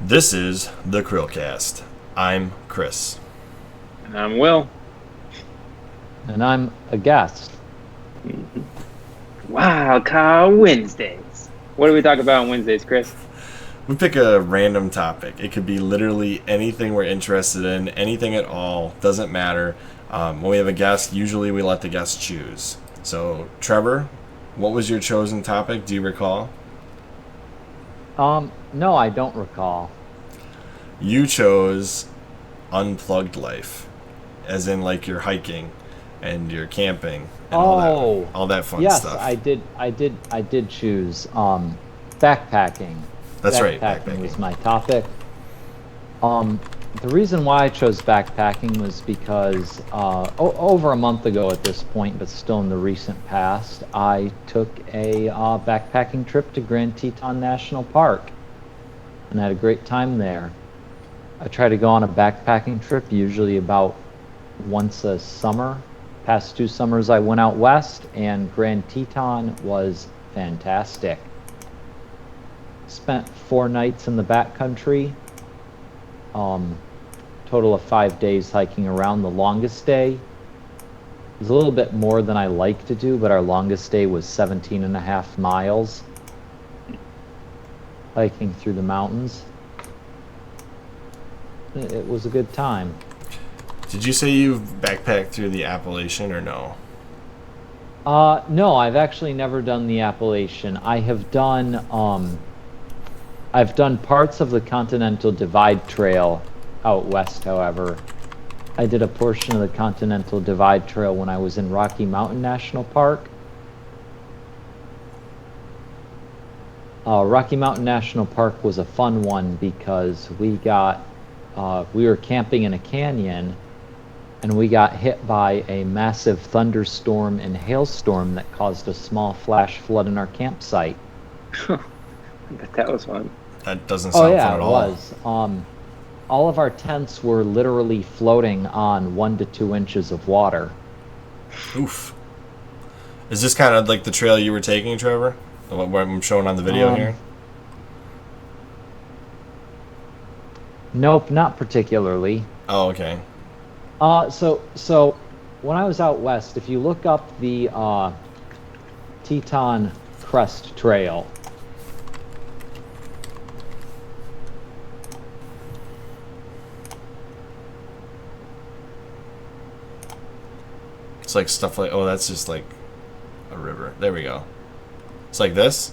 This is the CHRILLCAST. I'm Chris. And I'm Will. And I'm a guest. Wow, Car Wednesdays. What do we talk about on Wednesdays, Chris? We pick a random topic. It could be literally anything we're interested in, anything at all, doesn't matter. When we have a guest, usually we let the guest choose. So, Trevor, what was your chosen topic? Do you recall? No, I don't recall. You chose Unplugged life, as in like you're hiking and you're camping and all that fun yes, stuff. Yes, I did choose backpacking. That's right, backpacking was my topic. The reason why I chose backpacking was because over a month ago at this point, but still in the recent past, I took a backpacking trip to Grand Teton National Park and had a great time there. I try to go on a backpacking trip usually about once a summer. Past 2 summers I went out west, and Grand Teton was fantastic. Spent 4 nights in the backcountry. Total of 5 days hiking around. The longest day was a little bit more than I like to do, but our longest day was 17.5 miles hiking through the mountains. It was a good time. Did you say you've backpacked through the Appalachian or no? No, I've actually never done the Appalachian. I've done parts of the Continental Divide Trail out west, however. I did a portion of the Continental Divide Trail when I was in Rocky Mountain National Park. Rocky Mountain National Park was a fun one because we were camping in a canyon, and we got hit by a massive thunderstorm and hailstorm that caused a small flash flood in our campsite. I bet that was fun. That doesn't sound fun at all. Oh yeah, it was. All of our tents were literally floating on 1 to 2 inches of water. Oof. Is this kind of like the trail you were taking, Trevor? What I'm showing on the video here? Nope, not particularly. Oh, okay. So when I was out west, if you look up the Teton Crest Trail, it's like stuff like, oh, that's just like a river. There we go. It's like this?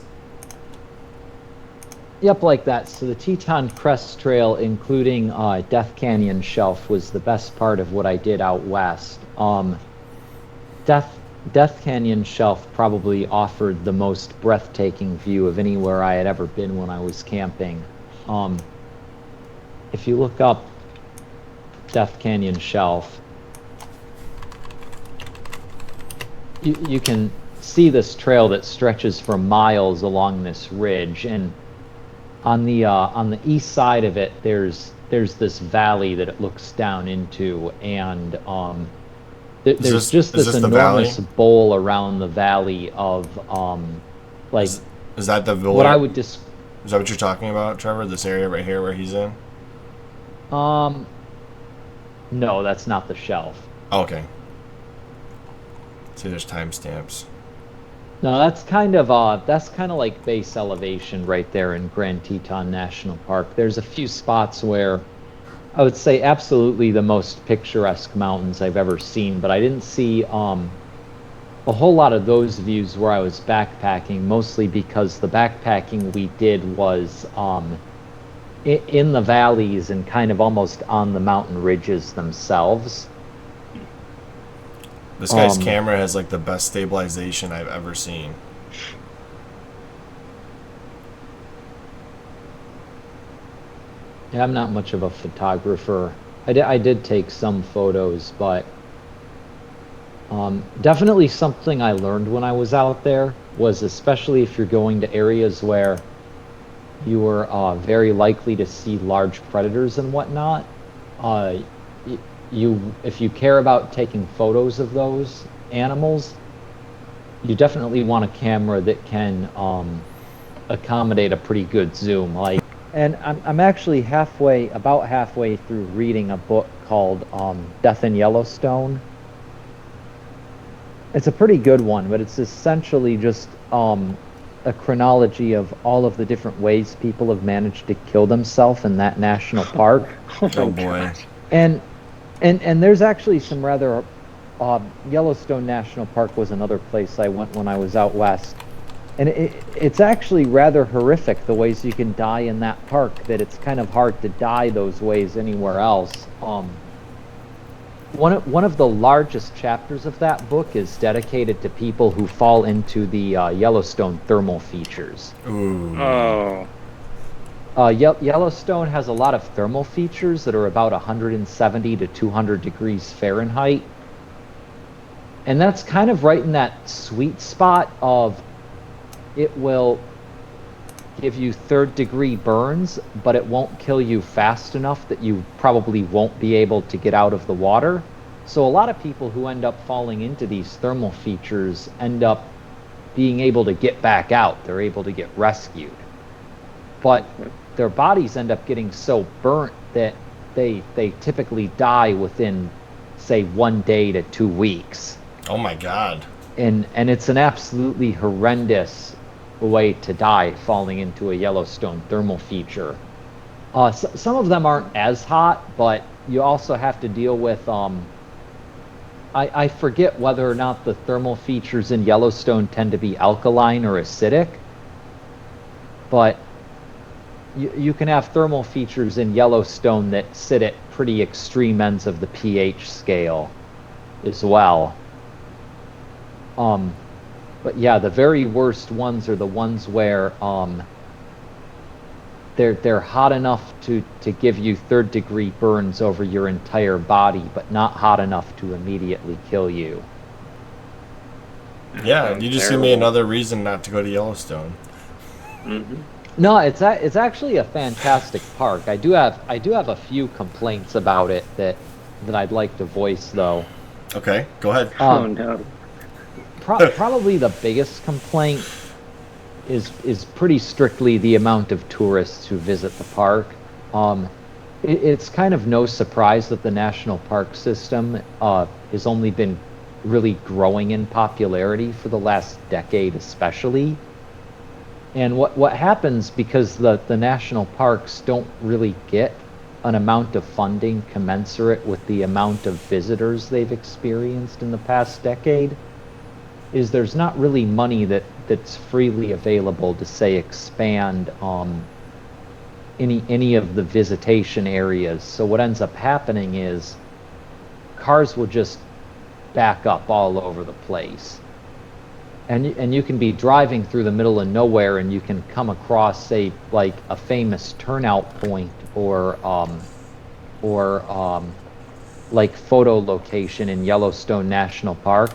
Yep, like that. So the Teton Crest Trail, including Death Canyon Shelf, was the best part of what I did out west. Death Canyon Shelf probably offered the most breathtaking view of anywhere I had ever been when I was camping. If you look up Death Canyon Shelf, you can see this trail that stretches for miles along this ridge, and on the east side of it, there's this valley that it looks down into, and there's just this enormous bowl around the valley of like. Is that the village? What I would Is that what you're talking about, Trevor? This area right here where he's in? No, that's not the shelf. Oh, okay. See, there's timestamps. No, that's kind of like base elevation right there in Grand Teton National Park. There's a few spots where I would say absolutely the most picturesque mountains I've ever seen, but I didn't see a whole lot of those views where I was backpacking, mostly because the backpacking we did was in the valleys and kind of almost on the mountain ridges themselves. This guy's camera has like the best stabilization I've ever seen. Yeah, I'm not much of a photographer. I did take some photos, but definitely something I learned when I was out there was, especially if you're going to areas where you were very likely to see large predators and whatnot, if you care about taking photos of those animals, you definitely want a camera that can accommodate a pretty good zoom. Like And I'm actually about halfway through reading a book called Death in Yellowstone. It's a pretty good one, but it's essentially just a chronology of all of the different ways people have managed to kill themselves in that national park. Oh boy. And there's actually some rather Yellowstone National Park was another place I went when I was out west. And it's actually rather horrific the ways you can die in that park, that it's kind of hard to die those ways anywhere else. One of the largest chapters of that book is dedicated to people who fall into the Yellowstone thermal features. Ooh. Oh. Yellowstone has a lot of thermal features that are about 170 to 200 degrees Fahrenheit. And that's kind of right in that sweet spot of it will give you third-degree burns, but it won't kill you fast enough that you probably won't be able to get out of the water. So a lot of people who end up falling into these thermal features end up being able to get back out. They're able to get rescued. But their bodies end up getting so burnt that they typically die within, say, 1 day to 2 weeks. Oh my God. And it's an absolutely horrendous way to die, falling into a Yellowstone thermal feature. Some of them aren't as hot, but you also have to deal with I forget whether or not the thermal features in Yellowstone tend to be alkaline or acidic, but you can have thermal features in Yellowstone that sit at pretty extreme ends of the pH scale as well. But yeah, the very worst ones are the ones where they're hot enough to give you third-degree burns over your entire body, but not hot enough to immediately kill you. Yeah, you just give me another reason not to go to Yellowstone. Mm-hmm. No, it's actually a fantastic park. I do have a few complaints about it that I'd like to voice, though. Okay, go ahead. Oh no. Probably the biggest complaint is pretty strictly the amount of tourists who visit the park. It's kind of no surprise that the national park system has only been really growing in popularity for the last decade especially. And what happens, because the national parks don't really get an amount of funding commensurate with the amount of visitors they've experienced in the past decade, is there's not really money that's freely available to, say, expand any of the visitation areas. So what ends up happening is cars will just back up all over the place. And you can be driving through the middle of nowhere and you can come across, say, like a famous turnout point or like photo location in Yellowstone National Park.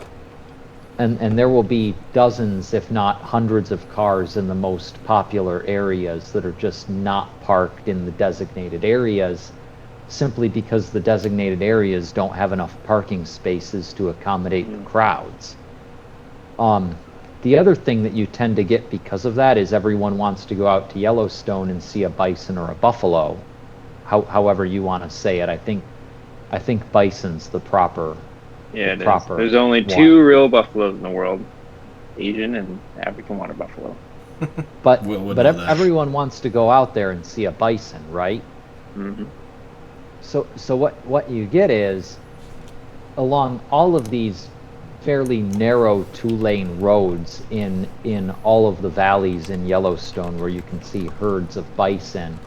And there will be dozens, if not hundreds of cars in the most popular areas that are just not parked in the designated areas, simply because the designated areas don't have enough parking spaces to accommodate the crowds. The other thing that you tend to get because of that is everyone wants to go out to Yellowstone and see a bison or a buffalo, however you want to say it. I think bison's the proper. Yeah, the proper there's only two real buffaloes in the world: Asian and African water buffalo. But everyone wants to go out there and see a bison, right? Mm-hmm. So what you get is, along all of these fairly narrow 2-lane roads in all of the valleys in Yellowstone where you can see herds of bison,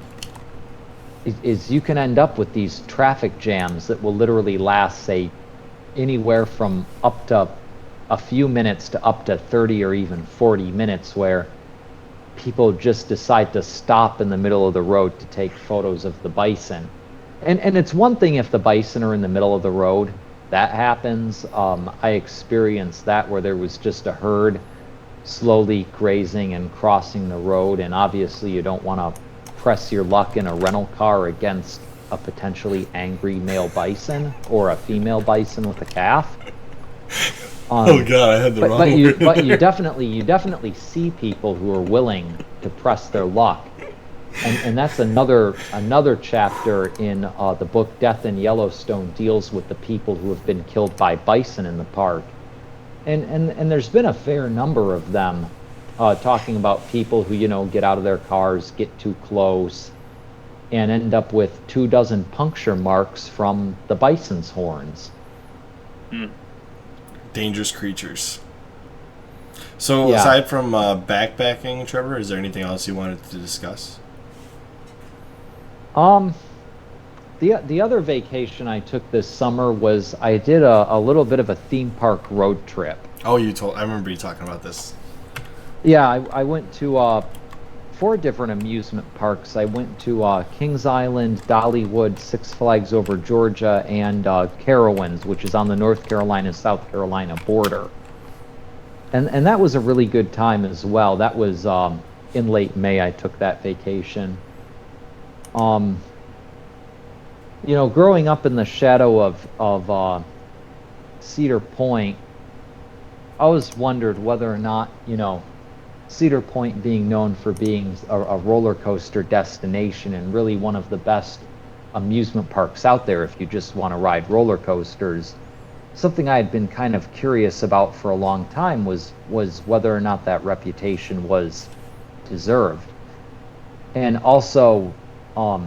is you can end up with these traffic jams that will literally last, say, anywhere from up to a few minutes to up to 30 or even 40 minutes, where people just decide to stop in the middle of the road to take photos of the bison. And it's one thing if the bison are in the middle of the road. That happens. I experienced that where there was just a herd slowly grazing and crossing the road, and obviously you don't want to press your luck in a rental car against a potentially angry male bison or a female bison with a calf. Oh God, I had the wrong word. But you definitely see people who are willing to press their luck and that's another chapter in the book Death in Yellowstone deals with the people who have been killed by bison in the park, and there's been a fair number of them talking about people who get out of their cars, get too close, and end up with 24 puncture marks from the bison's horns. Dangerous creatures. So Yeah. aside from backpacking, Trevor, is there anything else you wanted to discuss? The other vacation I took this summer was I did a little bit of a theme park road trip. Oh, I remember you talking about this. Yeah, I went to 4 different amusement parks. I went to Kings Island, Dollywood, Six Flags Over Georgia, and Carowinds, which is on the North Carolina-South Carolina border. And that was a really good time as well. That was in late May I took that vacation. Growing up in the shadow of Cedar Point, I always wondered whether or not, Cedar Point being known for being a roller coaster destination and really one of the best amusement parks out there if you just want to ride roller coasters. Something I had been kind of curious about for a long time was whether or not that reputation was deserved. And also, I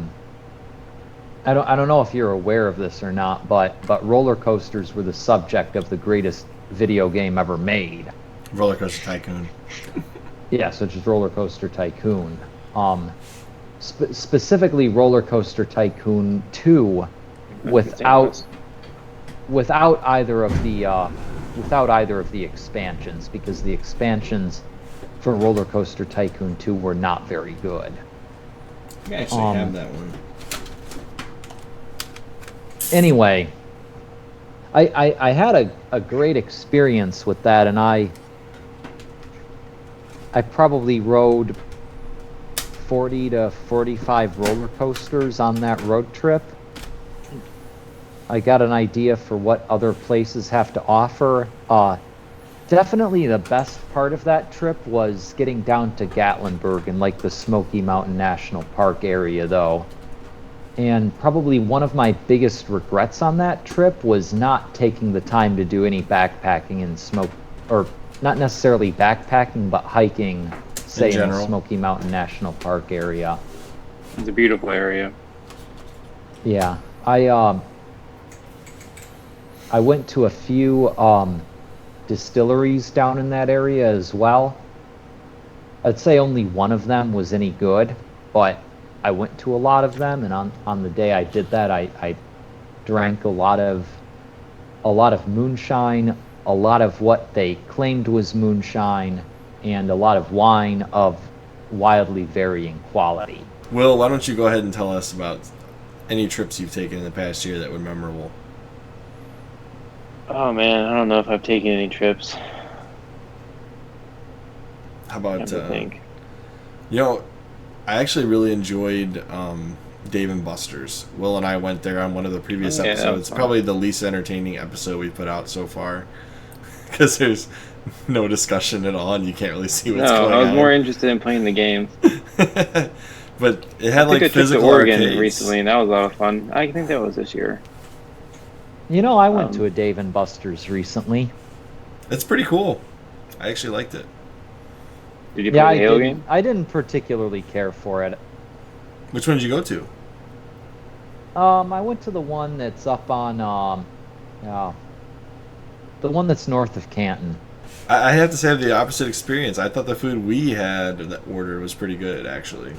don't know if you're aware of this or not, but roller coasters were the subject of the greatest video game ever made. Roller Coaster Tycoon. Yeah, such as Roller Coaster Tycoon. Specifically Roller Coaster Tycoon 2 without either of the expansions, because the expansions for Roller Coaster Tycoon 2 were not very good. I actually have that one. Anyway, I had a great experience with that, and I probably rode 40 to 45 roller coasters on that road trip. I got an idea for what other places have to offer. Definitely the best part of that trip was getting down to Gatlinburg and like the Smoky Mountain National Park area, though. And probably one of my biggest regrets on that trip was not taking the time to do any backpacking and or not necessarily backpacking, but hiking, say, in the Smoky Mountain National Park area. It's a beautiful area. Yeah, I went to a few distilleries down in that area as well. I'd say only one of them was any good, but I went to a lot of them, and on the day I did that, I drank a lot of moonshine, a lot of what they claimed was moonshine, and a lot of wine of wildly varying quality. Will, why don't you go ahead and tell us about any trips you've taken in the past year that were memorable? Oh man, I don't know if I've taken any trips. How about I think. I actually really enjoyed Dave & Buster's. Will and I went there on one of the previous episodes. Probably the least entertaining episode we've put out so far, because there's no discussion at all, and you can't really see what's going on. No, I was more interested in playing the game. But it had like I physical to Oregon arcades recently, and that was a lot of fun. I think that was this year. I went to a Dave & Buster's recently. It's pretty cool. I actually liked it. Did you play the Halo game? I didn't particularly care for it. Which one did you go to? I went to the one that's up on, the one that's north of Canton. I have to say I have the opposite experience. I thought the food we had that order was pretty good, actually.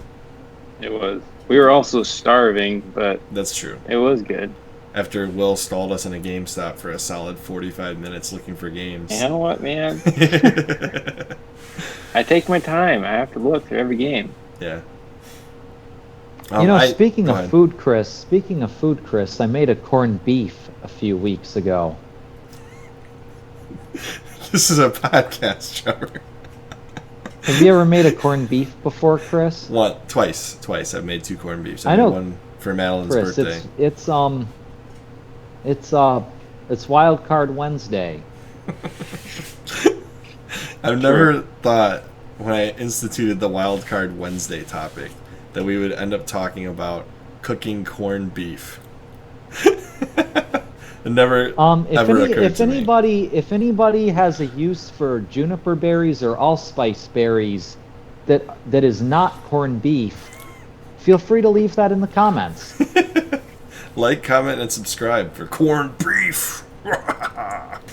It was. We were also starving, but that's true. It was good. After Will stalled us in a GameStop for a solid 45 minutes looking for games. You know what, man? I take my time. I have to look through every game. Yeah. Speaking of food, Chris, I made a corned beef a few weeks ago. This is a podcast, Trevor. Have you ever made a corned beef before, Chris? What? Twice. I've made 2 corned beefs. I know. Made one for Madeline's Chris, birthday. It's Wild Card Wednesday. I've never thought when I instituted the Wild Card Wednesday topic that we would end up talking about cooking corned beef. It never ever occurred to me. If anybody has a use for juniper berries or allspice berries that is not corned beef, feel free to leave that in the comments. Like, comment, and subscribe for corned beef.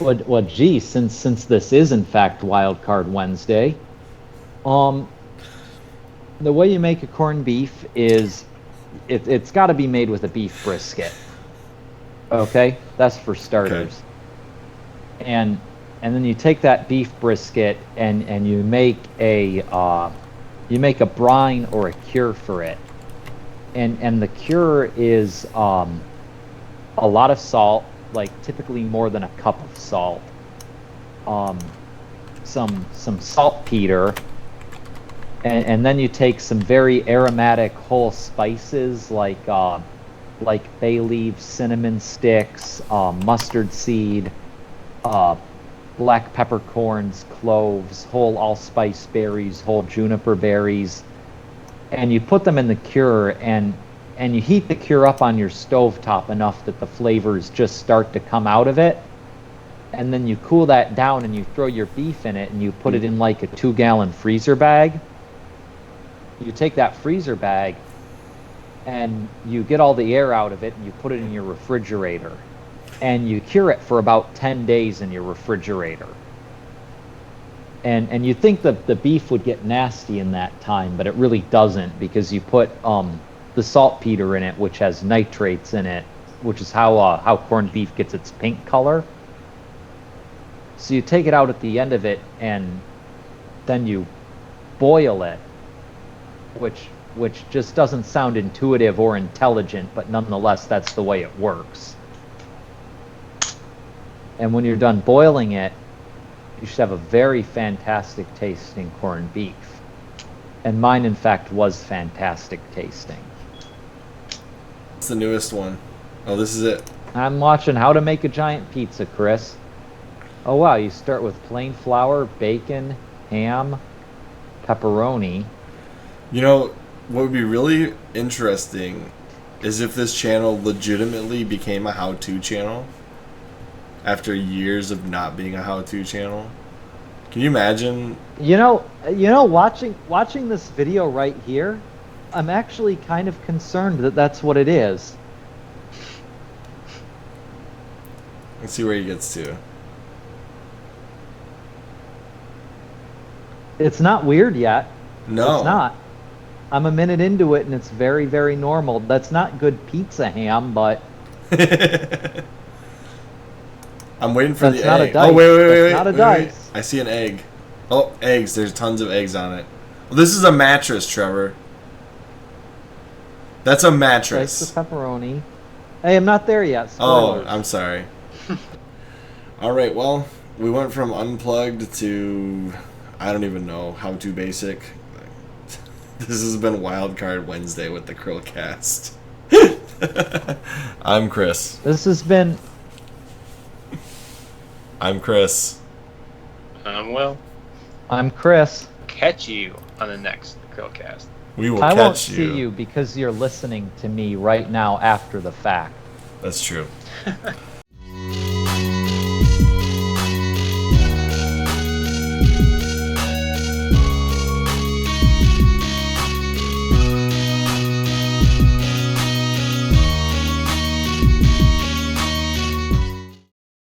Well, gee, since this is in fact Wild Card Wednesday, the way you make a corned beef is it's got to be made with a beef brisket. Okay, that's for starters. Okay. And then you take that beef brisket and you make a brine or a cure for it. And the cure is a lot of salt, like typically more than a cup of salt. Some saltpeter, and then you take some very aromatic whole spices like bay leaves, cinnamon sticks, mustard seed, black peppercorns, cloves, whole allspice berries, whole juniper berries, and you put them in the cure, and you heat the cure up on your stovetop enough that the flavors just start to come out of it, and then you cool that down and you throw your beef in it and you put it in like a 2-gallon freezer bag. You take that freezer bag and you get all the air out of it and you put it in your refrigerator, and you cure it for about 10 days in your refrigerator. And you think the beef would get nasty in that time, but it really doesn't, because you put the saltpeter in it, which has nitrates in it, which is how corned beef gets its pink color. So you take it out at the end of it, and then you boil it, which just doesn't sound intuitive or intelligent, but nonetheless, that's the way it works. And when you're done boiling it, you should have a very fantastic tasting corned beef. And mine, in fact, was fantastic tasting. It's the newest one. Oh, this is it. I'm watching How to Make a Giant Pizza, Chris. Oh, wow, you start with plain flour, bacon, ham, pepperoni. You know, what would be really interesting is if this channel legitimately became a how-to channel after years of not being a how-to channel. Can you imagine? You know, watching this video right here, I'm actually kind of concerned that that's what it is. Let's see where he gets to. It's not weird yet. No. It's not. I'm a minute into it, and it's very, very normal. That's not good pizza ham, but... I'm waiting for the That's not a egg. dice. Oh, wait. That's not a wait. dice. I see an egg. Oh, eggs. There's tons of eggs on it. Well, this is a mattress, Trevor. That's a mattress. Slice the pepperoni. Hey, I'm not there yet. Oh, Spoilers. I'm sorry. All right, well, we went from unplugged to, I don't even know, how to basic. This has been Wild Card Wednesday with the CHRILLCAST. I'm Chris. This has been... I'm Chris. Well, I'm Chris. catch you on the next CHRILLCAST. We will I catch won't see you because you're listening to me right now after the fact. That's true.